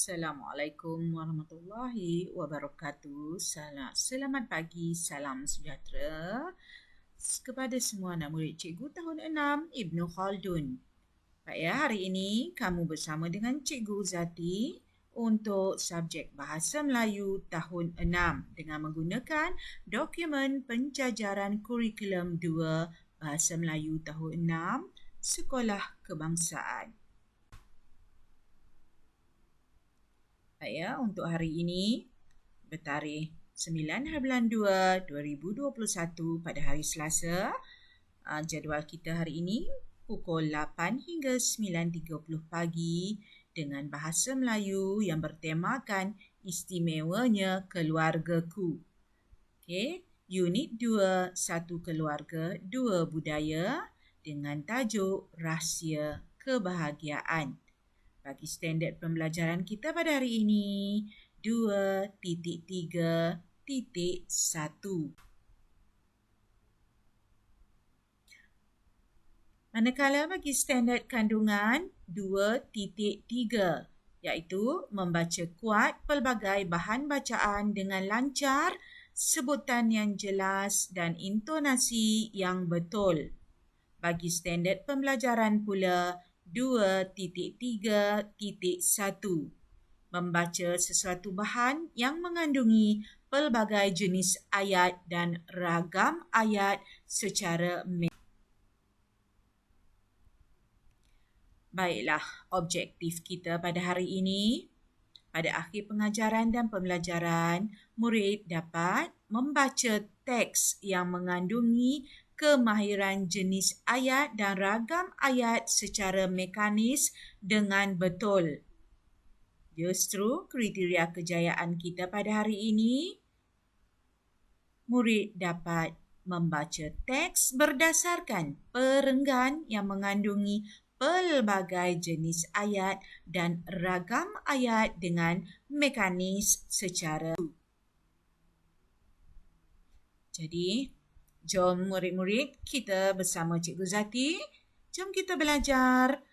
Assalamualaikum warahmatullahi wabarakatuh. Selamat pagi, salam sejahtera kepada semua anak murid Cikgu tahun 6 Ibnu Khaldun. Baik ya, hari ini kamu bersama dengan Cikgu Zati untuk subjek Bahasa Melayu tahun 6 dengan menggunakan dokumen penjajaran kurikulum 2 Bahasa Melayu tahun 6 Sekolah Kebangsaan. Baik ya, untuk hari ini bertarikh 9/2/2021 pada hari Selasa. Jadual kita hari ini pukul 8 hingga 9.30 pagi dengan bahasa Melayu yang bertemakan istimewanya keluargaku. Okey, unit 2, satu keluarga, dua budaya dengan tajuk rahsia kebahagiaan. Bagi standard pembelajaran kita pada hari ini 2.3.1. Manakala bagi standard kandungan 2.3 iaitu membaca kuat pelbagai bahan bacaan dengan lancar, sebutan yang jelas dan intonasi yang betul. Bagi standard pembelajaran pula 2.3.1 membaca sesuatu bahan yang mengandungi pelbagai jenis ayat dan ragam ayat secara Baiklah, objektif kita pada hari ini, pada akhir pengajaran dan pembelajaran, murid dapat membaca teks yang mengandungi kemahiran jenis ayat dan ragam ayat secara mekanis dengan betul. Justru kriteria kejayaan kita pada hari ini, murid dapat membaca teks berdasarkan perenggan yang mengandungi pelbagai jenis ayat dan ragam ayat dengan mekanis secara. Jadi, jom murid-murid kita bersama Cikgu Zati, jom kita belajar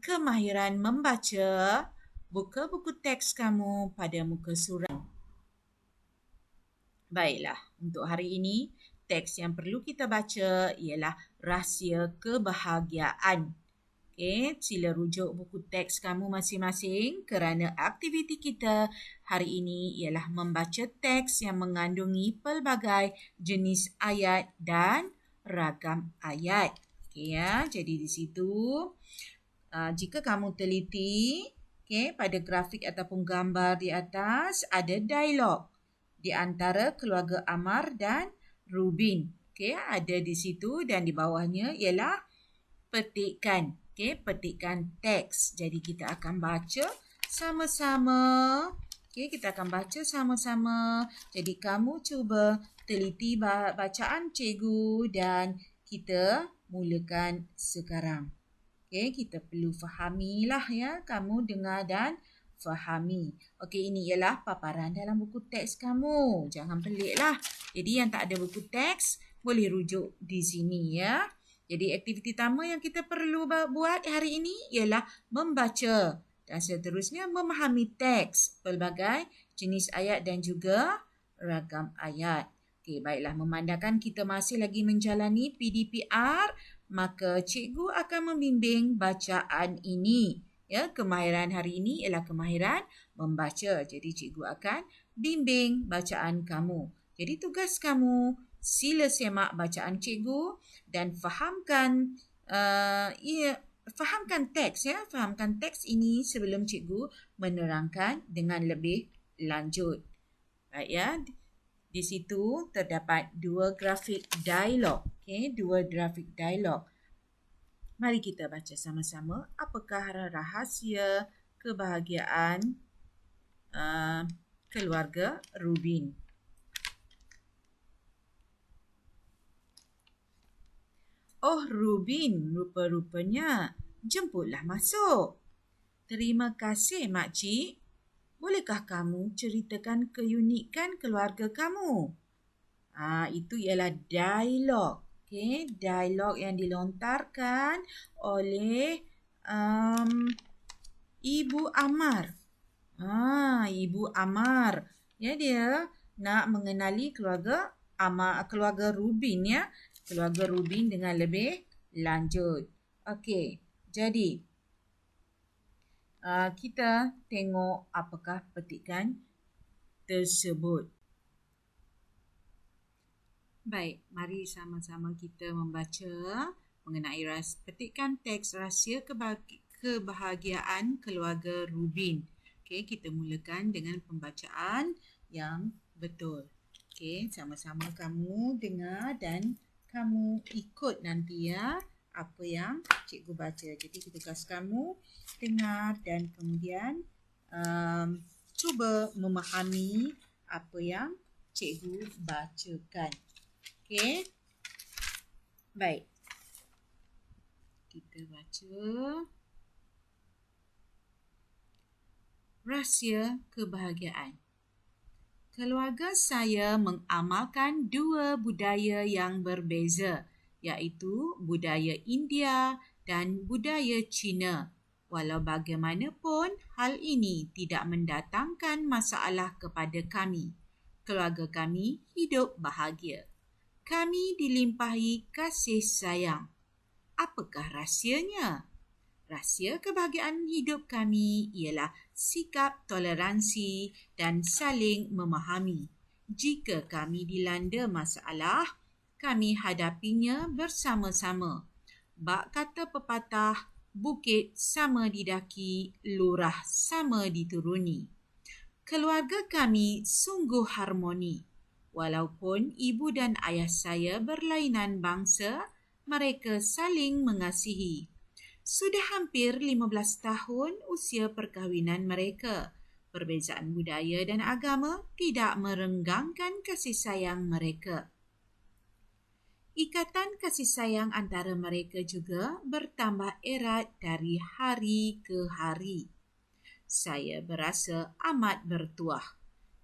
kemahiran membaca. Buka buku teks kamu pada muka surat. Baiklah, untuk hari ini, teks yang perlu kita baca ialah rahsia kebahagiaan. Okey, sila rujuk buku teks kamu masing-masing kerana aktiviti kita hari ini ialah membaca teks yang mengandungi pelbagai jenis ayat dan ragam ayat. Okey ya, jadi di situ jika kamu teliti, okey, pada grafik ataupun gambar di atas ada dialog di antara keluarga Amar dan Rubin. Okey, ada di situ dan di bawahnya ialah petikan. Okey, petikan teks. Jadi kita akan baca sama-sama. Okey, kita akan baca sama-sama. Jadi kamu cuba teliti bacaan cikgu dan kita mulakan sekarang. Okey, kita perlu fahamilah ya. Kamu dengar dan fahami. Okey, ini ialah paparan dalam buku teks kamu. Jangan peliklah. Jadi yang tak ada buku teks boleh rujuk di sini ya. Jadi aktiviti pertama yang kita perlu buat hari ini ialah membaca dan seterusnya memahami teks pelbagai jenis ayat dan juga ragam ayat. Okey, baiklah, memandangkan kita masih lagi menjalani PDPR, maka cikgu akan membimbing bacaan ini. Ya, kemahiran hari ini ialah kemahiran membaca. Jadi cikgu akan bimbing bacaan kamu. Jadi tugas kamu, sila semak bacaan cikgu dan fahamkan fahamkan teks ya, fahamkan teks ini sebelum cikgu menerangkan dengan lebih lanjut. Baik ya. Di situ terdapat dua grafik dialog. Okey, dua grafik dialog. Mari kita baca sama-sama apakah rahsia kebahagiaan keluarga Rubin. Oh, Rubin, rupa-rupanya. Jemputlah masuk. Terima kasih, makcik. Bolehkah kamu ceritakan keunikan keluarga kamu? Itu ialah dialog. Okey, dialog yang dilontarkan oleh Ibu Amar. Ibu Amar. Ya, dia nak mengenali keluarga keluarga Rubin ya. Keluarga Rubin dengan lebih lanjut. Okey. Jadi kita tengok apakah petikan tersebut. Baik, mari sama-sama kita membaca mengenai petikan teks rahsia kebahagiaan keluarga Rubin. Okey, kita mulakan dengan pembacaan yang betul. Okey, sama-sama kamu dengar dan kamu ikut nanti ya apa yang cikgu baca. Jadi tugas kamu dengar dan kemudian cuba memahami apa yang cikgu bacakan. Okey. Baik. Kita baca rahsia kebahagiaan. Keluarga saya mengamalkan dua budaya yang berbeza, iaitu budaya India dan budaya Cina. Walau bagaimanapun, hal ini tidak mendatangkan masalah kepada kami. Keluarga kami hidup bahagia. Kami dilimpahi kasih sayang. Apakah rahsianya? Rahsia kebahagiaan hidup kami ialah sikap toleransi dan saling memahami. Jika kami dilanda masalah, kami hadapinya bersama-sama. Bak kata pepatah, bukit sama didaki, lurah sama dituruni. Keluarga kami sungguh harmoni. Walaupun ibu dan ayah saya berlainan bangsa, mereka saling mengasihi. Sudah hampir 15 tahun usia perkahwinan mereka. Perbezaan budaya dan agama tidak merenggangkan kasih sayang mereka. Ikatan kasih sayang antara mereka juga bertambah erat dari hari ke hari. Saya berasa amat bertuah.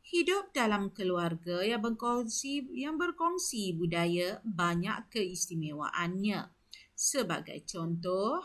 Hidup dalam keluarga yang berkongsi budaya banyak keistimewaannya. Sebagai contoh,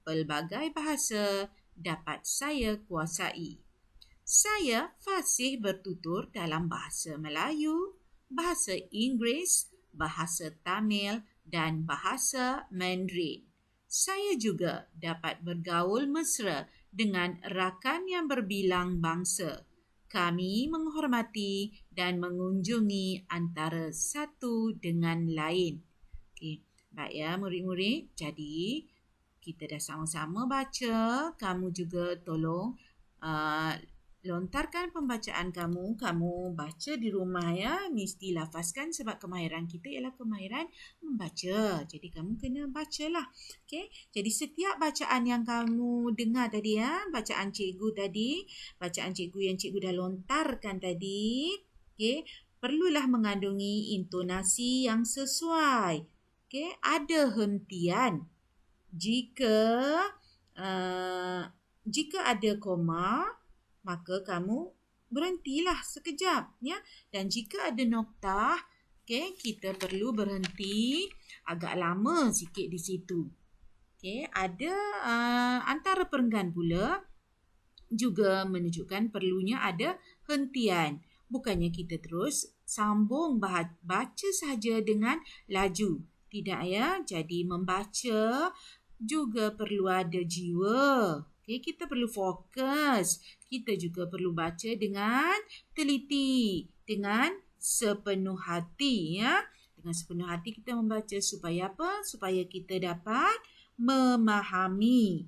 pelbagai bahasa dapat saya kuasai. Saya fasih bertutur dalam bahasa Melayu, bahasa Inggeris, bahasa Tamil dan bahasa Mandarin. Saya juga dapat bergaul mesra dengan rakan yang berbilang bangsa. Kami menghormati dan mengunjungi antara satu dengan lain. Okey, baik ya murid-murid. Jadi kita dah sama-sama baca. Kamu juga tolong lontarkan pembacaan kamu. Kamu baca di rumah ya. Mesti lafazkan sebab kemahiran kita ialah kemahiran membaca. Jadi kamu kena bacalah. Okey. Jadi setiap bacaan yang kamu dengar tadi ya, bacaan cikgu tadi, bacaan cikgu yang cikgu dah lontarkan tadi, okey, perlulah mengandungi intonasi yang sesuai. Okey, ada hentian. Jika ada koma, maka kamu berhentilah sekejap ya. Dan jika ada noktah, okey, kita perlu berhenti agak lama sikit di situ. Okey, ada antara perenggan pula juga menunjukkan perlunya ada hentian. Bukannya kita terus sambung baca saja dengan laju. Tidak ya. Jadi membaca juga perlu ada jiwa. Okay, kita perlu fokus. Kita juga perlu baca dengan teliti, dengan sepenuh hati ya. Dengan sepenuh hati kita membaca supaya apa? Supaya kita dapat memahami.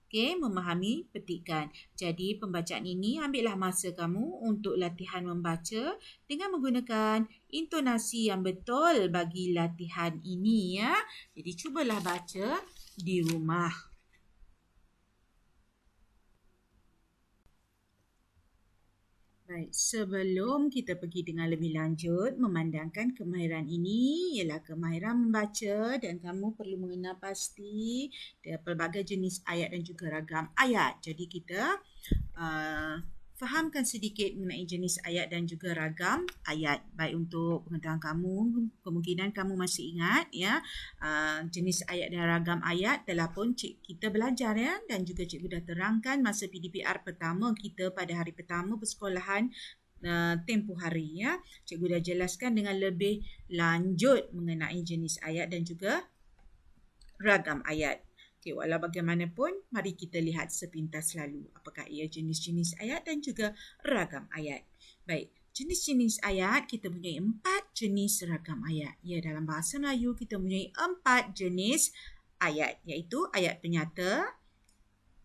Okey, memahami petikan. Jadi pembacaan ini ambillah masa kamu untuk latihan membaca dengan menggunakan intonasi yang betul bagi latihan ini ya. Jadi cubalah baca di rumah. Baik, sebelum kita pergi dengan lebih lanjut, memandangkan kemahiran ini ialah kemahiran membaca dan kamu perlu mengenal pasti pelbagai jenis ayat dan juga ragam ayat. Jadi kita fahamkan sedikit mengenai jenis ayat dan juga ragam ayat. Baik untuk pengetahuan kamu, kemungkinan kamu masih ingat ya, jenis ayat dan ragam ayat telah pun kita belajar ya, dan juga cikgu dah terangkan masa PDPR pertama kita pada hari pertama persekolahan tempoh hari ya. Cikgu dah jelaskan dengan lebih lanjut mengenai jenis ayat dan juga ragam ayat. Okey, walau bagaimanapun, mari kita lihat sepintas lalu apakah ia jenis-jenis ayat dan juga ragam ayat. Baik, jenis-jenis ayat kita mempunyai 4 jenis ragam ayat. Ya, dalam bahasa Melayu kita mempunyai 4 jenis ayat, iaitu ayat penyata,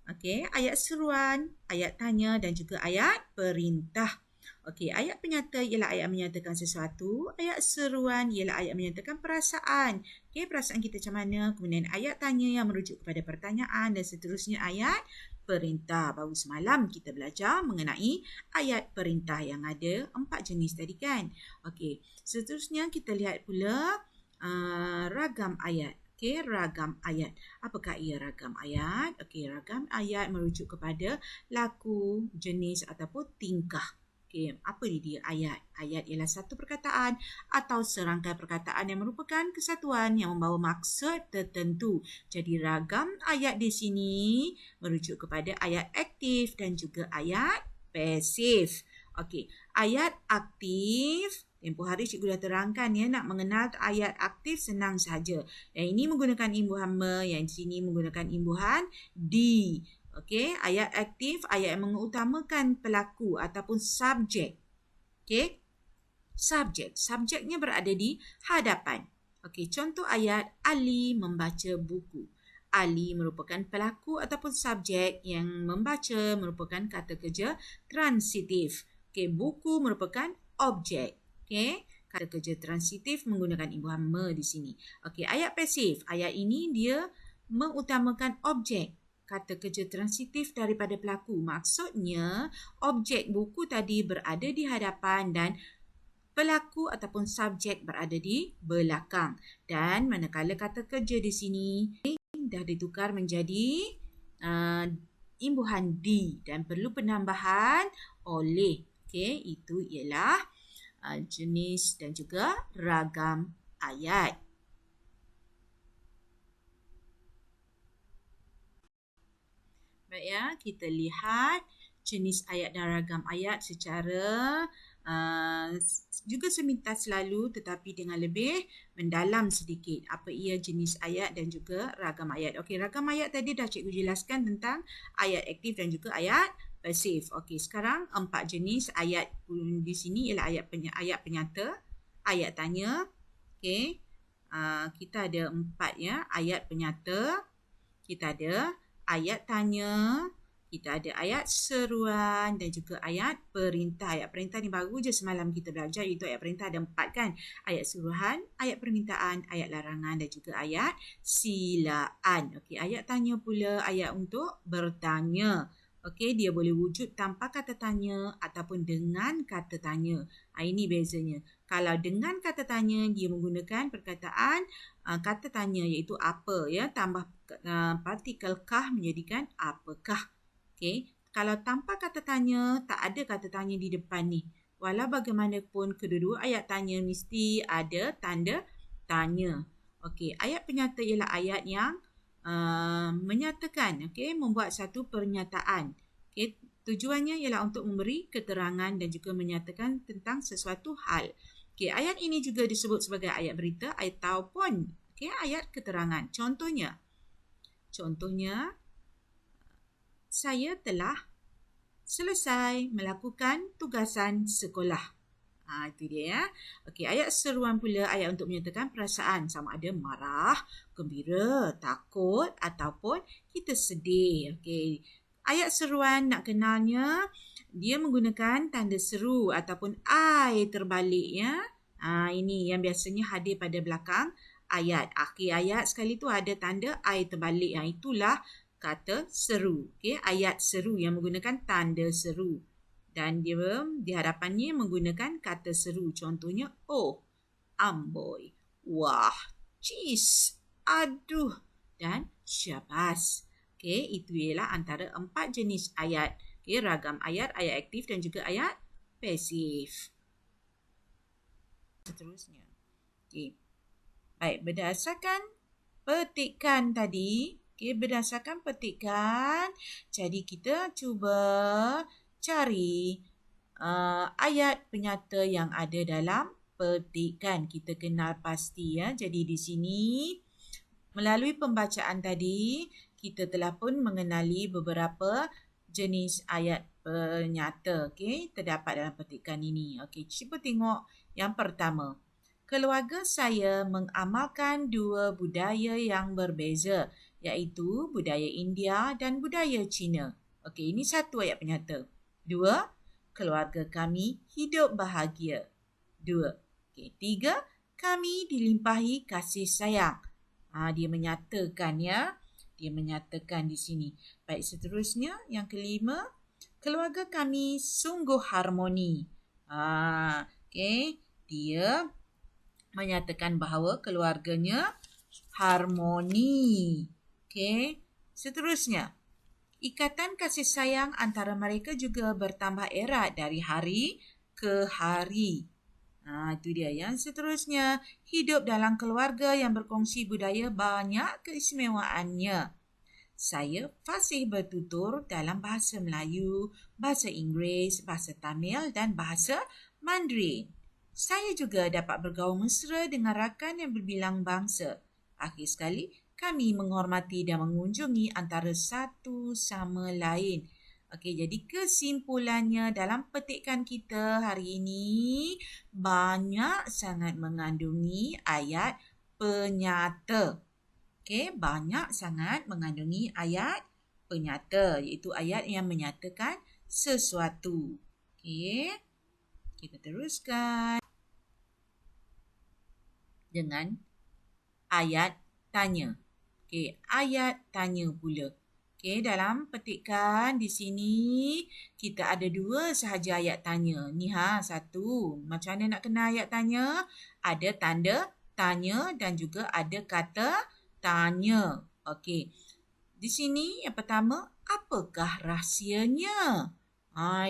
okey, ayat seruan, ayat tanya dan juga ayat perintah. Okey, ayat penyata ialah ayat menyatakan sesuatu, ayat seruan ialah ayat menyatakan perasaan. Okey, perasaan kita macam mana? Kemudian ayat tanya yang merujuk kepada pertanyaan dan seterusnya ayat perintah. Baru semalam kita belajar mengenai ayat perintah yang ada 4 jenis tadi kan. Okey, seterusnya kita lihat pula ragam ayat. Okey, ragam ayat. Apakah ia ragam ayat? Okey, ragam ayat merujuk kepada laku, jenis ataupun tingkah. Okey, apa dia ayat? Ayat ialah satu perkataan atau serangkai perkataan yang merupakan kesatuan yang membawa maksud tertentu. Jadi ragam ayat di sini merujuk kepada ayat aktif dan juga ayat pasif. Okey, ayat aktif, tempoh hari cikgu dah terangkan ya, nak mengenal ayat aktif senang saja. Yang ini menggunakan imbuhan me, yang di sini menggunakan imbuhan di. Okey, ayat aktif, ayat yang mengutamakan pelaku ataupun subjek. Okey, subjek. Subjeknya berada di hadapan. Okey, contoh ayat, Ali membaca buku. Ali merupakan pelaku ataupun subjek yang membaca merupakan kata kerja transitif. Okey, buku merupakan objek. Okey, kata kerja transitif menggunakan imbuhan me di sini. Okey, ayat pasif. Ayat ini dia mengutamakan objek, kata kerja transitif daripada pelaku. Maksudnya, objek buku tadi berada di hadapan dan pelaku ataupun subjek berada di belakang. Dan manakala kata kerja di sini dah ditukar menjadi imbuhan di dan perlu penambahan oleh. Okey, itu ialah jenis dan juga ragam ayat. Baik ya, kita lihat jenis ayat dan ragam ayat secara juga semintas lalu tetapi dengan lebih mendalam sedikit apa ia jenis ayat dan juga ragam ayat. Okey, ragam ayat tadi dah cikgu jelaskan tentang ayat aktif dan juga ayat pasif. Okey, sekarang 4 jenis ayat di sini ialah ayat penyata, ayat tanya. Okey, kita ada 4 ya, ayat penyata, kita ada ayat tanya, kita ada ayat seruan dan juga ayat perintah. Ayat perintah ni baru je semalam kita belajar, iaitu ayat perintah ada 4 kan. Ayat suruhan, ayat permintaan, ayat larangan dan juga ayat silaan. Okey, ayat tanya pula ayat untuk bertanya. Okey, dia boleh wujud tanpa kata tanya ataupun dengan kata tanya. Ini bezanya. Kalau dengan kata tanya, dia menggunakan perkataan kata tanya iaitu apa ya, tambah partikel kah menjadikan apakah. Okey, kalau tanpa kata tanya, tak ada kata tanya di depan ni. Walau bagaimanapun kedua-dua ayat tanya mesti ada tanda tanya. Okey, ayat penyata ialah ayat yang menyatakan, okey, membuat satu pernyataan. Okey, tujuannya ialah untuk memberi keterangan dan juga menyatakan tentang sesuatu hal. Okey, ayat ini juga disebut sebagai ayat berita ataupun ayat keterangan. Contohnya, saya telah selesai melakukan tugasan sekolah. Itu dia ya. Okey, ayat seruan pula ayat untuk menyatakan perasaan sama ada marah, gembira, takut ataupun kita sedih. Okey, ayat seruan nak kenalnya, dia menggunakan tanda seru ataupun I terbalik ya. Ini yang biasanya hadir pada belakang ayat. Akhir ayat sekali tu ada tanda I terbalik. Itulah kata seru. Okey, ayat seru yang menggunakan tanda seru. Dan dia di hadapannya menggunakan kata seru. Contohnya, oh, amboi, wah, cis, aduh, dan syabas. Okey, itu ialah antara 4 jenis ayat Okey, ragam ayat, ayat aktif dan juga ayat pasif. Seterusnya. Okey. Baik, berdasarkan petikan tadi, berdasarkan petikan, jadi kita cuba cari ayat penyata yang ada dalam petikan. Kita kenal pasti ya. Jadi di sini melalui pembacaan tadi, kita telah pun mengenali beberapa jenis ayat penyata terdapat dalam petikan ini. Cuba tengok yang pertama. Keluarga saya mengamalkan dua budaya yang berbeza, iaitu budaya India dan budaya Cina. Ini satu ayat penyata. Dua, keluarga kami hidup bahagia. Dua. Tiga, kami dilimpahi kasih sayang. Dia menyatakan ya. Dia menyatakan di sini. Baik, seterusnya yang kelima, keluarga kami sungguh harmoni. Dia menyatakan bahawa keluarganya harmoni. Seterusnya, ikatan kasih sayang antara mereka juga bertambah erat dari hari ke hari. Itu dia. Yang seterusnya, hidup dalam keluarga yang berkongsi budaya banyak keistimewaannya. Saya fasih bertutur dalam bahasa Melayu, bahasa Inggeris, bahasa Tamil dan bahasa Mandarin. Saya juga dapat bergaul mesra dengan rakan yang berbilang bangsa. Akhir sekali, kami menghormati dan mengunjungi antara satu sama lain. Jadi kesimpulannya dalam petikan kita hari ini banyak sangat mengandungi ayat penyata. Banyak sangat mengandungi ayat penyata, iaitu ayat yang menyatakan sesuatu. Kita teruskan dengan ayat tanya. Ayat tanya pula. Dalam petikan di sini kita ada dua sahaja ayat tanya. Ni satu. Macam mana nak kenal ayat tanya? Ada tanda tanya dan juga ada kata tanya. Di sini yang pertama, apakah rahsianya?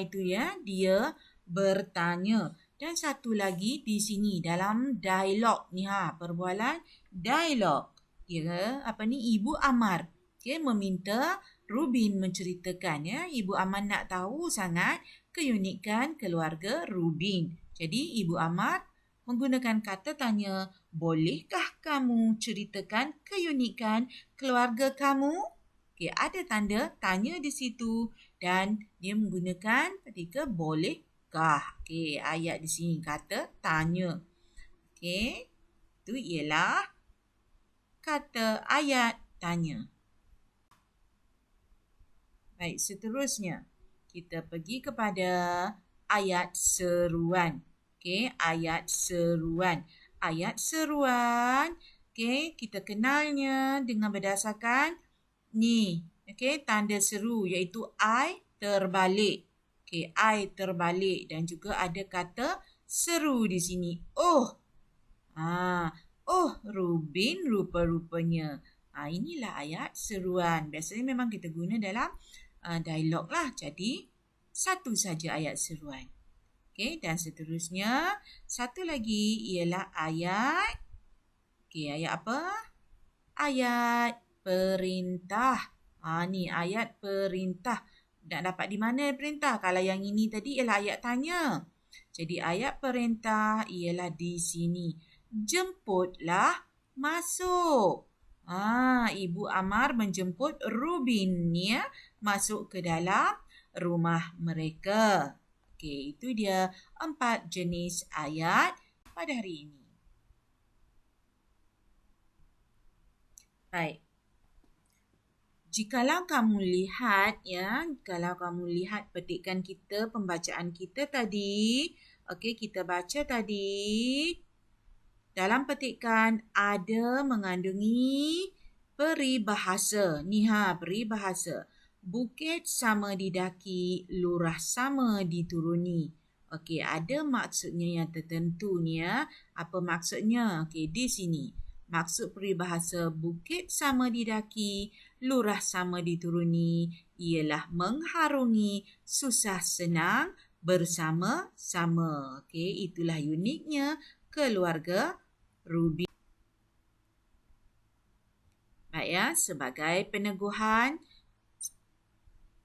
Itu ya, dia bertanya. Dan satu lagi di sini dalam dialog ni perbualan dialog. Ibu Amar meminta Rubin menceritakan ya. Ibu Amar nak tahu sangat keunikan keluarga Rubin. Jadi Ibu Amar menggunakan kata tanya, bolehkah kamu ceritakan keunikan keluarga kamu? Ada tanda tanya di situ dan dia menggunakan ketika bolehkah. Ayat di sini kata tanya. Itu ialah kata ayat tanya. Baik, seterusnya kita pergi kepada ayat seruan. Ayat seruan. Ayat seruan, kita kenalnya dengan berdasarkan ni. Tanda seru iaitu I terbalik. I terbalik dan juga ada kata seru di sini. Oh, Rubin rupa-rupanya. Inilah ayat seruan. Biasanya memang kita guna dalam dialog lah. Jadi, satu saja ayat seruan. Dan seterusnya, satu lagi ialah ayat. Ayat apa? Ayat perintah. Ni ayat perintah. Nak dapat di mana perintah? Kalau yang ini tadi ialah ayat tanya. Jadi, ayat perintah ialah di sini. Jemputlah masuk. Ibu Amar menjemput Rubin ya, masuk ke dalam rumah mereka. Itu dia 4 jenis ayat pada hari ini. Baik. Jikalau kamu lihat ya, kalau kamu lihat petikan kita, pembacaan kita tadi, kita baca tadi, dalam petikan ada mengandungi peribahasa. Ni peribahasa. Bukit sama didaki, lurah sama dituruni. Ada maksudnya yang tertentu ni ya. Apa maksudnya? Di sini. Maksud peribahasa bukit sama didaki, lurah sama dituruni ialah mengharungi susah senang bersama-sama. Okey, itulah uniknya keluarga Rubik. Baik ya, sebagai peneguhan,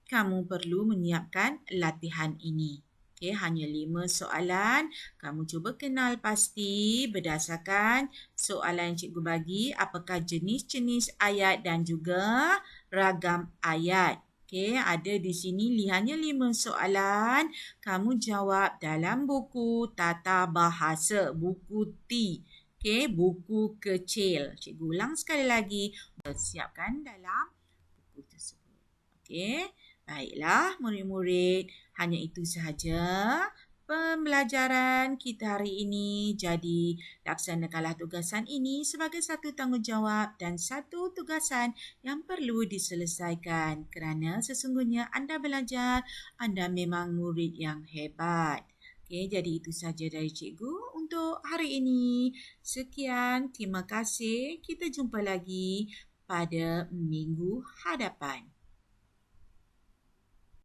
kamu perlu menyiapkan latihan ini. Okey, hanya 5 soalan. Kamu cuba kenal pasti berdasarkan soalan yang cikgu bagi, apakah jenis-jenis ayat dan juga ragam ayat. Okey, ada di sini hanya 5 soalan. Kamu jawab dalam buku tata bahasa, buku T. Okey, buku kecil. Cikgu ulang sekali lagi. Siapkan dalam buku tersebut. Okey. Baiklah murid-murid, hanya itu sahaja pembelajaran kita hari ini. Jadi, laksanakanlah tugasan ini sebagai satu tanggungjawab dan satu tugasan yang perlu diselesaikan kerana sesungguhnya anda belajar, anda memang murid yang hebat. Okey, jadi itu sahaja dari cikgu untuk hari ini. Sekian, terima kasih. Kita jumpa lagi pada minggu hadapan.